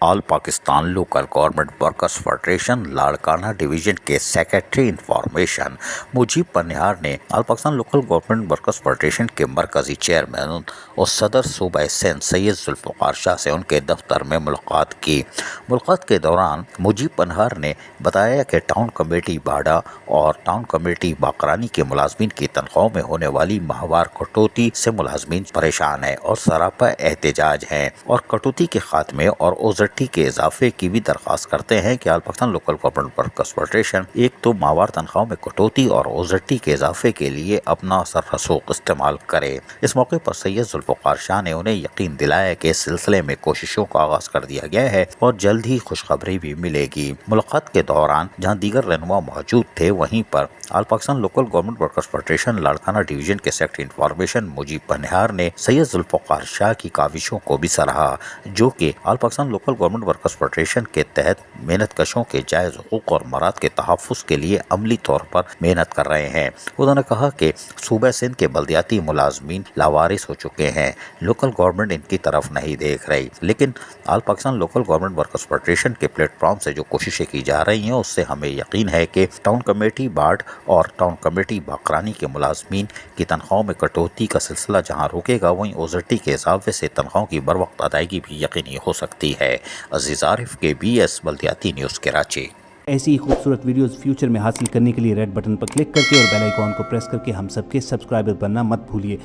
آل Pakistan local government workers federation Larkana division کے secretary information Mujib Panhar نے all Pakistan local government workers federation کے مرکزی چیئرمین اور صدر صوبہ سندھ سید ذوالفقار شاہ سے ان کے دفتر میں ملاقات کی۔ ملاقات کے دوران مجیب پنہار نے بتایا کہ ٹاؤن کمیٹی باڑہ اور ٹاؤن کمیٹی باقرانی کے ملازمین کی تنخواہوں میں ہونے والی ماہوار کٹوتی سے ملازمین پریشان ہیں اور سراپا احتجاج ہیں اور کٹوتی کے خاتمے اور اوزرٹی کے اضافے کی بھی درخواست کرتے ہیں کہ all Pakistan local government workers federation ایک تو ماہوار تنخواہوں میں کٹوتی اور اوزرٹی کے اضافے کے لیے اپنا سر رسوخ استعمال کرے۔ اس موقع پر سید ذوالفقار شاہ نے انہیں یقین دلایا کہ اس سلسلے میں کوششوں کا آغاز کر دیا گیا ہے اور جلد ہی خوشخبری بھی ملے گی۔ ملاقات کے دوران جہاں دیگر رہنما موجود تھے، وہیں پر all Pakistan local government workers federation Larkana division کے سیکریٹری انفارمیشن مجیب پنہار نے سید ذوالفقار شاہ کی کاوشوں کو بھی سراہا، جو کہ all Pakistan local government workers federation کے تحت محنت کشوں کے جائز حقوق اور مراد کے تحفظ کے لیے عملی طور پر محنت کر رہے ہیں۔ انہوں نے کہا کہ صوبہ سندھ کے بلدیاتی ملازمین لاوارث ہو چکے ہیں، لوکل گورنمنٹ ان کی طرف نہیں دیکھ رہی، لیکن all Pakistan local government workers federation کے پلیٹ فارم سے جو کوششیں کی جا رہی ہیں، اس سے ہمیں یقین ہے کہ ٹاؤن کمیٹی بارڈ اور ٹاؤن کمیٹی باقرانی کے ملازمین کی تنخواہوں میں کٹوتی کا سلسلہ جہاں رکے گا، وہیں اوزرٹی کے اضافے سے تنخواہوں کی بروقت ادائیگی بھی یقینی ہو سکتی ہے۔ عزیز عارف کے BS بلدیاتی نیوز کراچی۔ ایسی ہی خوبصورت ویڈیوز فیوچر میں حاصل کرنے کے لیے ریڈ بٹن پر کلک کر کے اور بیل آئیکن کو پریس کر کے ہم سب کے سبسکرائبر بننا مت بھولیے۔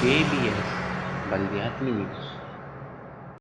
KBS بلدیاتی نیوز۔